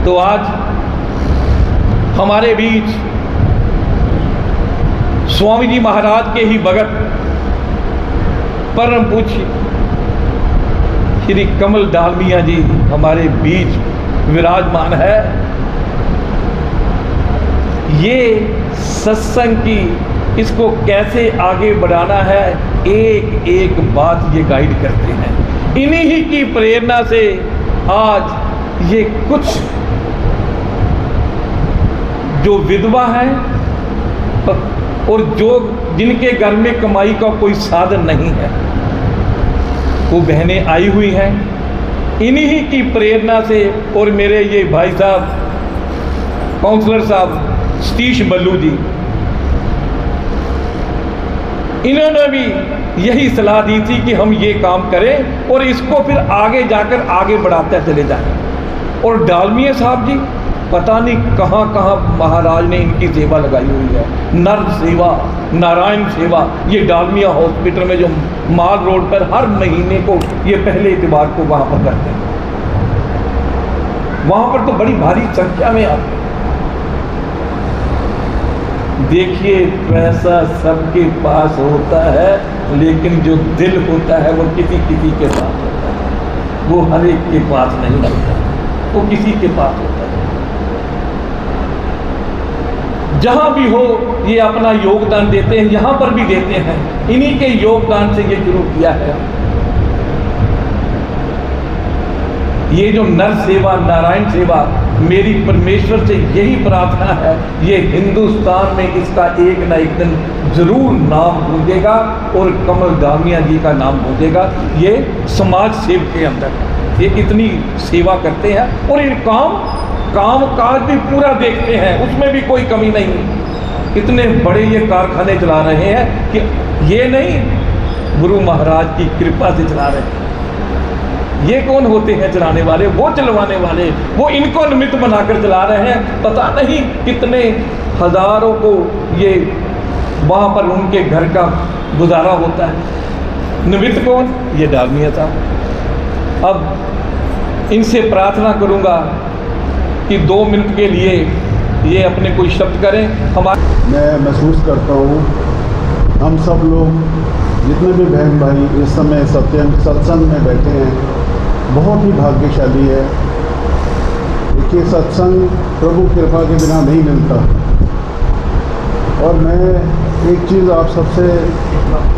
तो आज हमारे बीच स्वामी जी महाराज के ही भगत परम पूज्य श्री कमल डालमिया जी हमारे बीच विराजमान है। ये सत्संग की इसको कैसे आगे बढ़ाना है, एक एक बात ये गाइड करते हैं। इन्हीं ही की प्रेरणा से आज ये कुछ जो विधवा है और जो जिनके घर में कमाई का कोई साधन नहीं है, वो बहनें आई हुई हैं। इन्हीं ही की प्रेरणा से और मेरे ये भाई साहब काउंसलर साहब सतीश बल्लू जी, इन्होंने भी यही सलाह दी थी कि हम ये काम करें और इसको फिर आगे जाकर आगे बढ़ाते चले जाएं। और डालमिया साहब जी पता नहीं कहाँ कहाँ महाराज ने इनकी सेवा लगाई हुई है। नर सेवा, नारायण सेवा, ये डालमिया हॉस्पिटल में जो माल रोड पर हर महीने को ये पहले इतवार को वहाँ पर करते हैं। वहाँ पर तो बड़ी भारी संख्या में आते हैं। देखिए, पैसा सबके पास होता है, लेकिन जो दिल होता है वो किसी किसी के पास होता है, वो हर एक के पास नहीं होता, वो किसी के पास होता है। जहाँ भी हो ये अपना योगदान देते हैं, यहाँ पर भी देते हैं। इन्हीं के योगदान से ये शुरू किया है। ये जो नर सेवा, नारायण सेवा, मेरी परमेश्वर से यही प्रार्थना है, ये हिंदुस्तान में इसका एक ना एक दिन जरूर नाम गूंजेगा और कमल डालमिया जी का नाम गूंजेगा। ये समाज सेवा के अंदर ये इतनी सेवा करते हैं और ये काम काज भी पूरा देखते हैं, उसमें भी कोई कमी नहीं। इतने बड़े ये कारखाने चला रहे हैं कि ये नहीं गुरु महाराज की कृपा से चला रहे हैं। ये कौन होते हैं चलाने वाले? वो चलवाने वाले, वो इनको निमित्त बनाकर चला रहे हैं। पता नहीं कितने हजारों को ये वहाँ पर उनके घर का गुजारा होता है। निमित्त कौन? ये डालमिया साहब। अब इनसे प्रार्थना करूँगा कि 2 मिनट के लिए ये अपने कोई शब्द करें। मैं महसूस करता हूँ हम सब लोग जितने भी बहन भाई इस समय सत्संग में बैठे हैं, बहुत ही भाग्यशाली है। देखिए, सत्संग प्रभु कृपा के बिना नहीं मिलता। और मैं एक चीज़ आप सबसे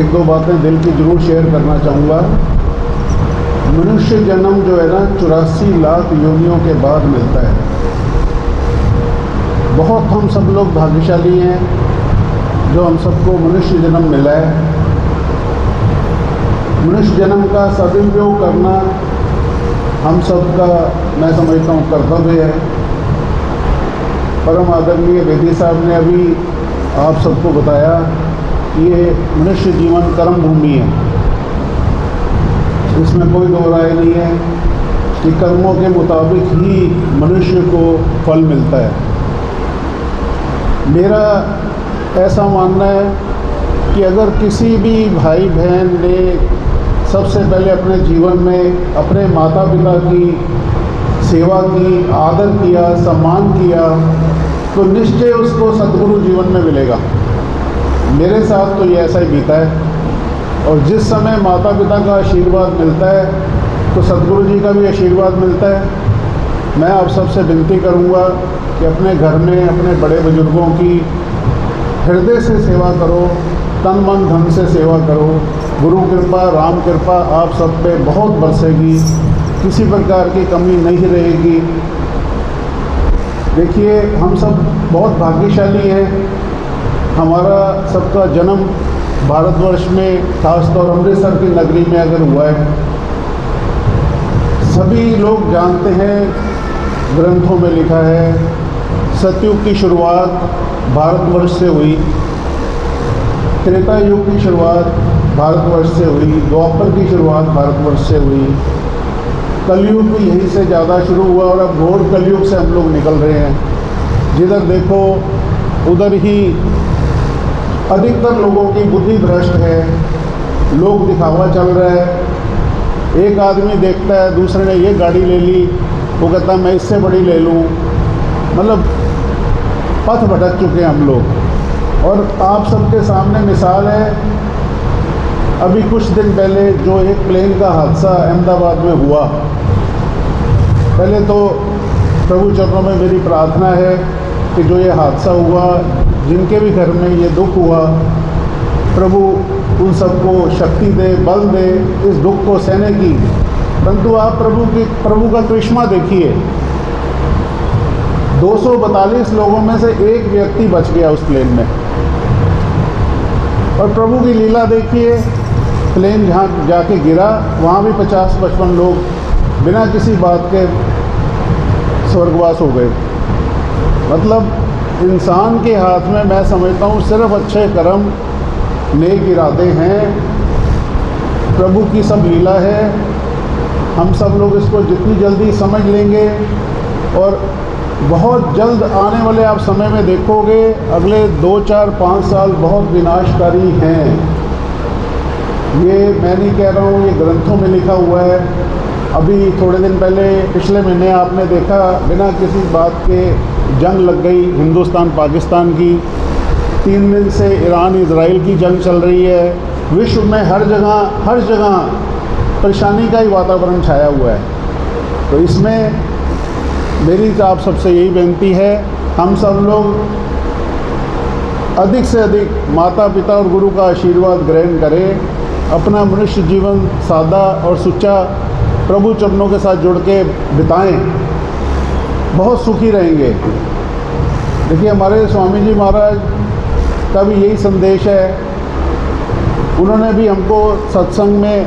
1-2 बातें दिल की ज़रूर शेयर करना चाहूँगा। मनुष्य जन्म जो है ना 84 लाख योनियों के बाद मिलता है। बहुत हम सब लोग भाग्यशाली हैं जो हम सबको मनुष्य जन्म मिला है। मनुष्य जन्म का सदुपयोग करना हम सबका, मैं समझता हूँ, कर्तव्य है। परम आदरणीय बेदी साहब ने अभी आप सबको बताया कि ये मनुष्य जीवन कर्म भूमि है। इसमें कोई दो राय नहीं है कि कर्मों के मुताबिक ही मनुष्य को फल मिलता है। मेरा ऐसा मानना है कि अगर किसी भी भाई बहन ने सबसे पहले अपने जीवन में अपने माता पिता की सेवा की, आदर किया, सम्मान किया, तो निश्चय उसको सद्गुरु जीवन में मिलेगा। मेरे साथ तो ये ऐसा ही बीता है। और जिस समय माता पिता का आशीर्वाद मिलता है तो सद्गुरु जी का भी आशीर्वाद मिलता है। मैं आप सबसे विनती करूंगा कि अपने घर में अपने बड़े बुजुर्गों की हृदय से सेवा करो, तन मन धन से सेवा करो। गुरु कृपा, राम कृपा आप सब पे बहुत बरसेगी, किसी प्रकार की कमी नहीं रहेगी। देखिए, हम सब बहुत भाग्यशाली हैं। हमारा सबका जन्म भारतवर्ष में, खासतौर अमृतसर की नगरी में अगर हुआ है, सभी लोग जानते हैं, ग्रंथों में लिखा है, सतयुग की शुरुआत भारतवर्ष से हुई, त्रेता युग की शुरुआत भारतवर्ष से हुई, द्वापर की शुरुआत भारतवर्ष से हुई, कलयुग भी यहीं से ज़्यादा शुरू हुआ और अब घोर कलयुग से हम लोग निकल रहे हैं। जिधर देखो उधर ही अधिकतर लोगों की बुद्धि भ्रष्ट है, लोग दिखावा चल रहा है। एक आदमी देखता है दूसरे ने ये गाड़ी ले ली वो कहता है मैं इससे बड़ी ले लूँ। मतलब पथ भटक चुके हैं हम लोग। और आप सबके सामने मिसाल है, अभी कुछ दिन पहले जो एक प्लेन का हादसा अहमदाबाद में हुआ, पहले तो प्रभु चरणों में मेरी प्रार्थना है कि जो ये हादसा हुआ, जिनके भी घर में ये दुख हुआ, प्रभु उन सबको शक्ति दे, बल दे इस दुख को सहने की। परंतु आप प्रभु का करिश्मा देखिए, 242 लोगों में से एक व्यक्ति बच गया उस प्लेन में। और प्रभु की लीला देखिए, प्लेन जहाँ जाके गिरा वहाँ भी 50-55 लोग बिना किसी बात के स्वर्गवास हो गए। मतलब इंसान के हाथ में मैं समझता हूँ सिर्फ अच्छे कर्म, नेक इरादे हैं। प्रभु की सब लीला है। हम सब लोग इसको जितनी जल्दी समझ लेंगे, और बहुत जल्द आने वाले आप समय में देखोगे, अगले 2, 4, 5 साल बहुत विनाशकारी हैं। ये मैं नहीं कह रहा हूँ, ये ग्रंथों में लिखा हुआ है। अभी थोड़े दिन पहले, पिछले महीने आपने देखा, बिना किसी बात के जंग लग गई हिंदुस्तान पाकिस्तान की। 3 दिन से ईरान इजराइल की जंग चल रही है। विश्व में हर जगह परेशानी का ही वातावरण छाया हुआ है। तो इसमें मेरी तो आप सबसे यही बेनती है, हम सब लोग अधिक से अधिक माता पिता और गुरु का आशीर्वाद ग्रहण करें। अपना मनुष्य जीवन सादा और सुच्चा प्रभु चरणों के साथ जुड़ के बिताएं, बहुत सुखी रहेंगे। देखिए, हमारे स्वामी जी महाराज का भी यही संदेश है। उन्होंने भी हमको सत्संग में,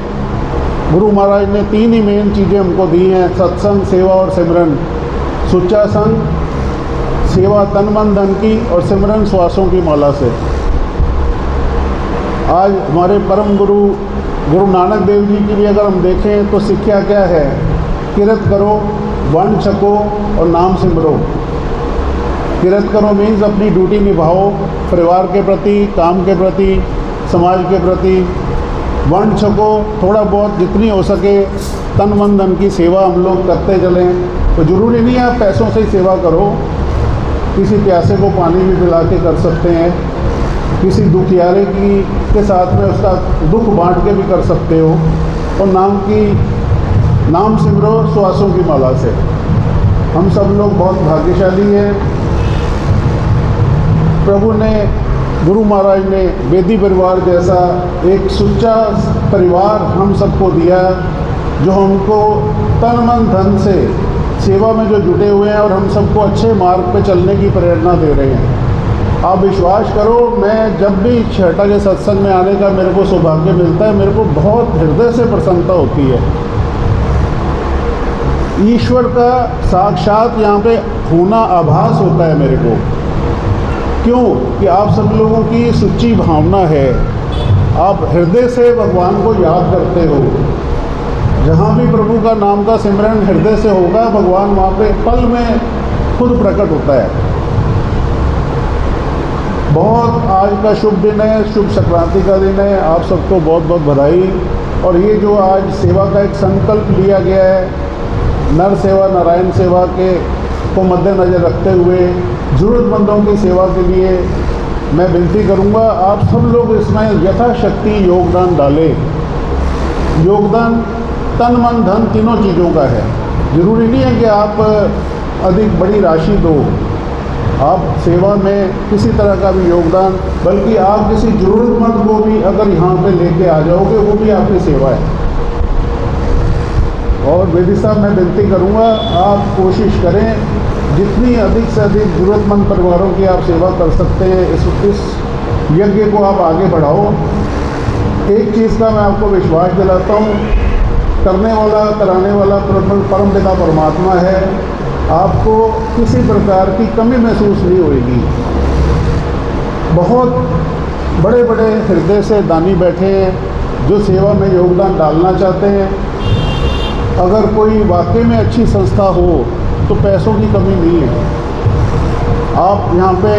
गुरु महाराज ने 3 ही मेन चीज़ें हमको दी हैं, सत्संग, सेवा और सिमरन। सुच्चा संग, सेवा तन मन धन की, और सिमरन श्वासों की माला से। आज हमारे परम गुरु नानक देव जी की भी अगर हम देखें तो शिक्षा क्या है? किरत करो, वर्ण छको और नाम सिमरो। किरत करो मीन्स अपनी ड्यूटी निभाओ, परिवार के प्रति, काम के प्रति, समाज के प्रति। वर्ण छको, थोड़ा बहुत जितनी हो सके तन मन धन की सेवा हम लोग करते चलें। तो ज़रूरी नहीं है आप पैसों से ही सेवा करो, किसी प्यासे को पानी भी पिला के कर सकते हैं, किसी दुखियारे के साथ में उसका दुख बांट के भी कर सकते हो। और नाम सिमरो श्वासों की माला से। हम सब लोग बहुत भाग्यशाली हैं। प्रभु ने, गुरु महाराज ने वेदी परिवार जैसा एक सुच्चा परिवार हम सबको दिया, जो हमको तन मन धन से सेवा में जो जुटे हुए हैं और हम सबको अच्छे मार्ग पे चलने की प्रेरणा दे रहे हैं। आप विश्वास करो, मैं जब भी छठा के सत्संग में आने का मेरे को सौभाग्य मिलता है, मेरे को बहुत हृदय से प्रसन्नता होती है। ईश्वर का साक्षात यहाँ पे होना आभास होता है मेरे को। क्यों? कि आप सब लोगों की सच्ची भावना है, आप हृदय से भगवान को याद करते हो। जहाँ भी प्रभु का नाम का सिमरन हृदय से होगा, भगवान वहाँ पे पल में खुद प्रकट होता है। बहुत आज का शुभ दिन है, शुभ संक्रांति का दिन है। आप सबको बहुत बहुत बधाई। और ये जो आज सेवा का एक संकल्प लिया गया है, नर सेवा नारायण सेवा को मद्देनज़र रखते हुए ज़रूरतमंदों की सेवा के लिए मैं विनती करूँगा, आप सब लोग इसमें यथाशक्ति योगदान डालें। योगदान तन मन धन तीनों चीज़ों का है। ज़रूरी नहीं है कि आप अधिक बड़ी राशि दो, आप सेवा में किसी तरह का भी योगदान, बल्कि आप किसी ज़रूरतमंद को भी अगर यहाँ पे लेके आ जाओगे, वो भी आपकी सेवा है। और वेदी साहब, मैं विनती करूँगा, आप कोशिश करें जितनी अधिक से अधिक ज़रूरतमंद परिवारों की आप सेवा कर सकते हैं, इस यज्ञ को आप आगे बढ़ाओ। एक चीज़ का मैं आपको विश्वास दिलाता हूँ, करने वाला, कराने वाला परम पिता परमात्मा है। आपको किसी प्रकार की कमी महसूस नहीं होगी। बहुत बड़े बड़े हृदय से दानी बैठे हैं जो सेवा में योगदान डालना चाहते हैं। अगर कोई वाकई में अच्छी संस्था हो तो पैसों की कमी नहीं है। आप यहाँ पे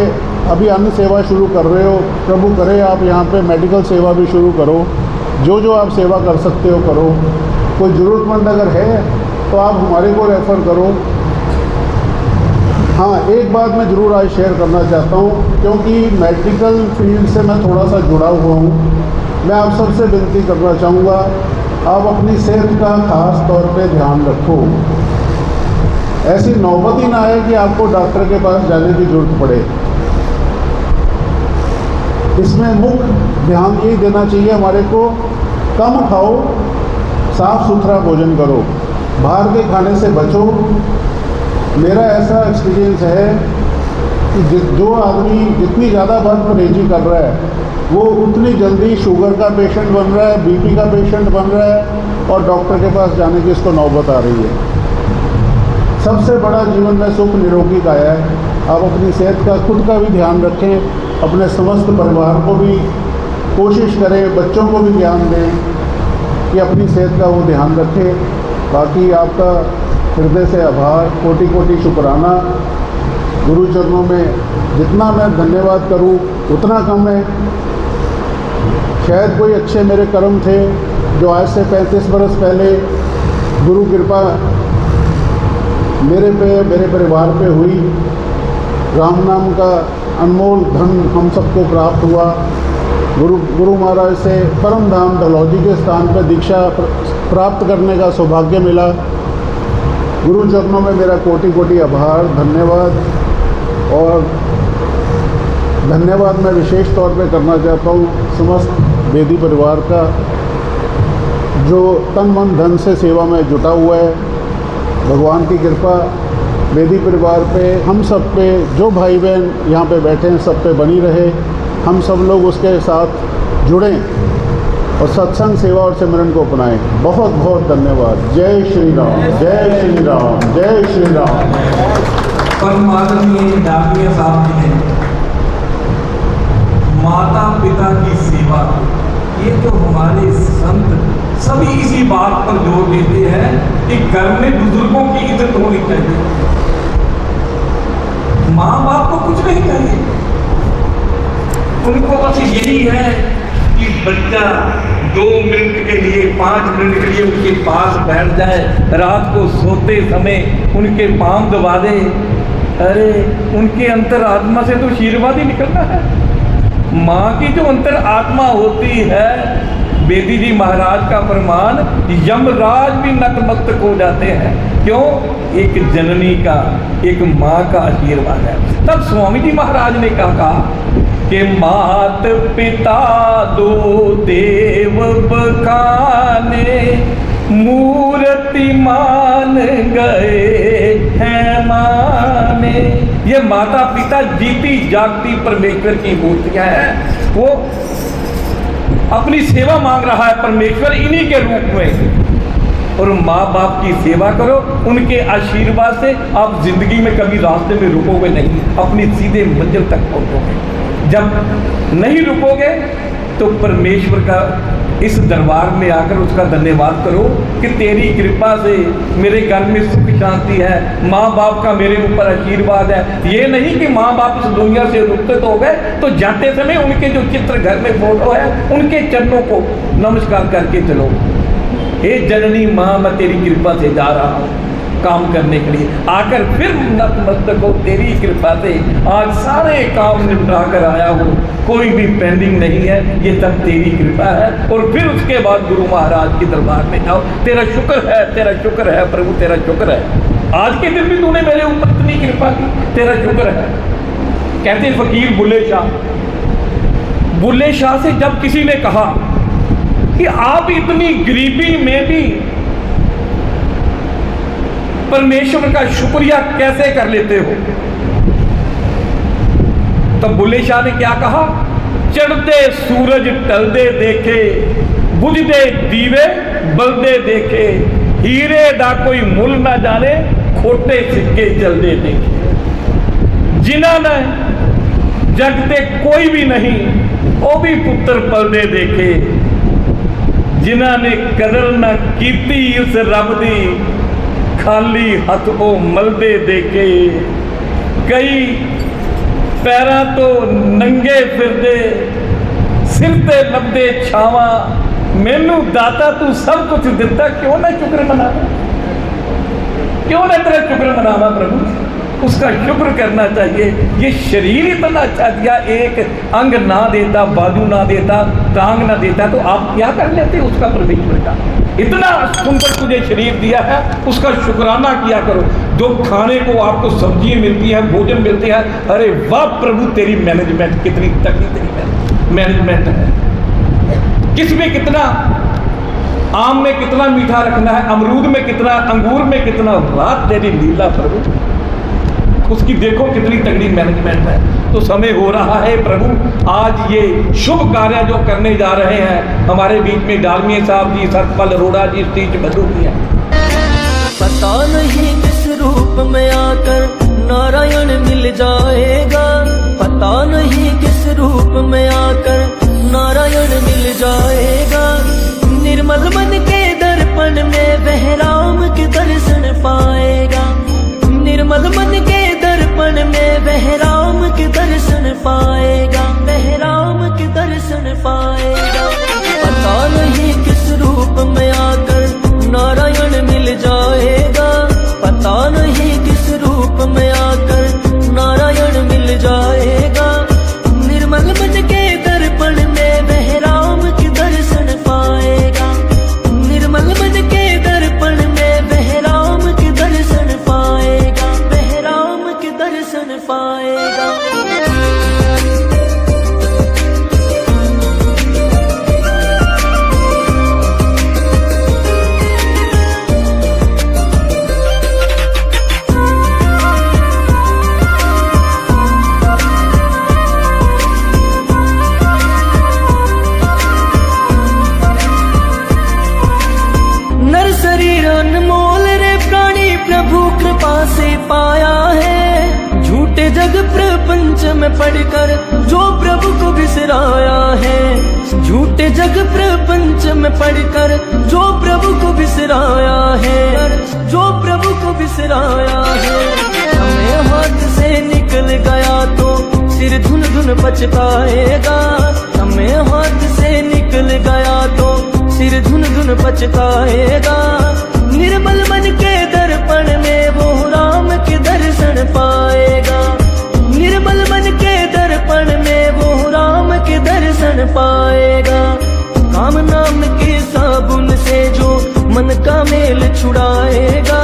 अभी अन्य सेवा शुरू कर रहे हो, प्रभु करे आप यहाँ पे मेडिकल सेवा भी शुरू करो। जो आप सेवा कर सकते हो करो। कोई ज़रूरतमंद अगर है तो आप हमारे को रेफ़र करो। हाँ, एक बात मैं ज़रूर आज शेयर करना चाहता हूँ, क्योंकि मेडिकल फील्ड से मैं थोड़ा सा जुड़ा हुआ हूँ। मैं आप सबसे विनती करना चाहूँगा, आप अपनी सेहत का ख़ास तौर पे ध्यान रखो। ऐसी नौबत ही ना आए कि आपको डॉक्टर के पास जाने की ज़रूरत पड़े। इसमें मुख्य ध्यान यही देना चाहिए हमारे को, कम खाओ, साफ़ सुथरा भोजन करो, बाहर के खाने से बचो। मेरा ऐसा एक्सपीरियंस है कि जो आदमी जितनी ज़्यादा बदपरहेजी कर रहा है, वो उतनी जल्दी शुगर का पेशेंट बन रहा है, बीपी का पेशेंट बन रहा है, और डॉक्टर के पास जाने की इसको नौबत आ रही है। सबसे बड़ा जीवन में सुख निरोगी का है। आप अपनी सेहत का, खुद का भी ध्यान रखें, अपने समस्त परिवार को भी कोशिश करें, बच्चों को भी ज्ञान दें कि अपनी सेहत का वो ध्यान रखें। बाकी आपका हृदय से आभार, कोटि कोटि शुक्राना। गुरु चरणों में जितना मैं धन्यवाद करूं उतना कम है। शायद कोई अच्छे मेरे कर्म थे जो आज से 35 बरस पहले गुरु कृपा मेरे पे, मेरे परिवार पे हुई। राम नाम का अनमोल धन हम सबको प्राप्त हुआ। गुरु महाराज से परम धाम डलहौजी के स्थान पर दीक्षा प्राप्त करने का सौभाग्य मिला। गुरु चरणों में मेरा कोटि कोटि आभार, धन्यवाद। और धन्यवाद मैं विशेष तौर पे करना चाहता हूँ समस्त वेदी परिवार का, जो तन मन धन से सेवा में जुटा हुआ है। भगवान की कृपा वेदी परिवार पे, हम सब पे, जो भाई बहन यहाँ पे बैठे हैं, सब पे बनी रहे। हम सब लोग उसके साथ जुड़ें और सत्संग, सेवा और सिमरन को अपनाएं। बहुत बहुत धन्यवाद। जय श्री राम, जय श्री राम, जय श्री राम। परमात्मा डाकिया साहब जी ने माता पिता की सेवा, ये तो हमारे संत सभी इसी बात पर जोर देते हैं कि घर में बुजुर्गों की इज्जत होनी चाहिए। माँ बाप को कुछ नहीं चाहिए, उनको बस यही है कि बच्चा 2 मिनट के लिए, 5 मिनट के लिए उनके पास बैठ जाए, रात को सोते समय उनके पांव दबा दे। अरे उनके अंतर आत्मा से तो आशीर्वाद ही निकलना है। माँ की जो अंतर आत्मा होती है, बेदी जी महाराज का फरमान, यमराज भी नतमस्तक हो जाते हैं। क्यों? एक जननी का, एक माँ का आशीर्वाद है। तब स्वामी जी महाराज ने कहा कि मात पिता दो देव बखाने, मूर्ति मान गए हैं माने। ये माता पिता जीती जागती परमेश्वर की मूर्तियां हैं। वो अपनी सेवा मांग रहा है परमेश्वर इन्हीं के रूप में। और माँ बाप की सेवा करो, उनके आशीर्वाद से आप जिंदगी में कभी रास्ते में रुकोगे नहीं, अपनी सीधे मंजिल तक पहुँचोगे। जब नहीं रुकोगे तो परमेश्वर का इस दरबार में आकर उसका धन्यवाद करो कि तेरी कृपा से मेरे घर में सुख शांति है, माँ बाप का मेरे ऊपर आशीर्वाद है। ये नहीं कि माँ बाप इस दुनिया से रुखसत हो गए तो जाते समय उनके जो चित्र घर में फोटो है उनके चरणों को नमस्कार करके चलो। हे जननी माँ, मैं तेरी कृपा से जा रहा हूँ काम करने के लिए, आकर फिर नतमस्तक हो तेरी कृपा से। आज सारे काम निपटा कर आया हूँ, कोई भी पेंडिंग नहीं है, ये सब तेरी कृपा है। और फिर उसके बाद गुरु महाराज के दरबार में जाओ, तेरा शुक्र है, तेरा शुक्र है प्रभु, तेरा शुक्र है। आज के दिन भी तूने मेरे ऊपर इतनी कृपा की, तेरा शुक्र है। कहते फकीर बुल्ले शाह से जब किसी ने कहा कि आप इतनी गरीबी में भी परमेश्वर का शुक्रिया कैसे कर लेते हो, तब बुल्ले शाह ने क्या कहा? चढ़ते सूरज टलदे देखे, बुझदे दीवे बलदे देखे, हीरे दा कोई मुल ना जाने, खोटे सिक्के चलदे देखे। जिन्हां ने जगते कोई भी नहीं, वो भी पुत्र पलदे देखे। जिन्हां ने कदर ना कीती उस रब दी, खाली हथ ओ मलदे देखे। कई पैरा तो नंगे फिरदे, सिर ते लभदे छावा, मैनू दाता तू सब कुछ दिता, क्यों ना शुक्र मना। क्यों ना तेरा शुक्र मनावा प्रभु, उसका शुक्र करना चाहिए। ये शरीर इतना अच्छा दिया, एक अंग ना देता, बाजू ना देता, टांग ना देता, तो आप क्या कर लेते उसका परमेश्वर का? इतना सुंदर तुझे शरीर दिया है, उसका शुक्राना किया करो। जो खाने को आपको सब्जी मिलती है, भोजन मिलती है, अरे वाह प्रभु तेरी मैनेजमेंट कितनी तगड़ी, तेरी मैनेजमेंट है। किसमें कितना, आम में कितना मीठा रखना है, अमरूद में कितना, अंगूर में कितना, वाह तेरी लीला प्रभु, उसकी देखो कितनी तगड़ी मैनेजमेंट है। तो समय हो रहा है प्रभु, आज ये शुभ कार्य जो करने जा रहे हैं हमारे बीच में डालमिया साहब जी, सतपाल अरोड़ा जी, स्पीच मधु की है। पता नहीं किस रूप में आकर नारायण मिल जाएगा, पता नहीं किस रूप में आकर नारायण मिल जाएगा। निर्मल मन के दर्पण में वह राम के दर्शन पाएगा, निर्मल मन के दर्पण में वह राम के दर्शन पाएगा, वह राम के दर्शन पाएगा। पता नहीं किस रूप में आकर नारायण मिल जाएगा, पता नहीं किस रूप में आकर नारायण मिल जाएगा। निर्मल मन के दर्पण में वह राम के दर्शन पाएगा, निर्मल मन के दर्पण में वह राम के दर्शन पाएगा, वह राम के दर्शन पाएगा। से पाया है, झूठे जग प्रपंच में पढ़कर जो प्रभु को बिसराया है, झूठे जग प्रपंच में पढ़कर जो प्रभु को बिसराया है, जो प्रभु को बिसराया है। हमें हाथ से निकल गया तो सिर धुन धुन पछताएगा, हमें हाथ से निकल गया तो सिर धुन धुन पछताएगा। निर्मल मन के दर्पण में वो राम के दर्शन पाएगा, निर्मल मन के दर्पण में वो राम के दर्शन पाएगा। काम नाम के साबुन से जो मन का मेल छुड़ाएगा,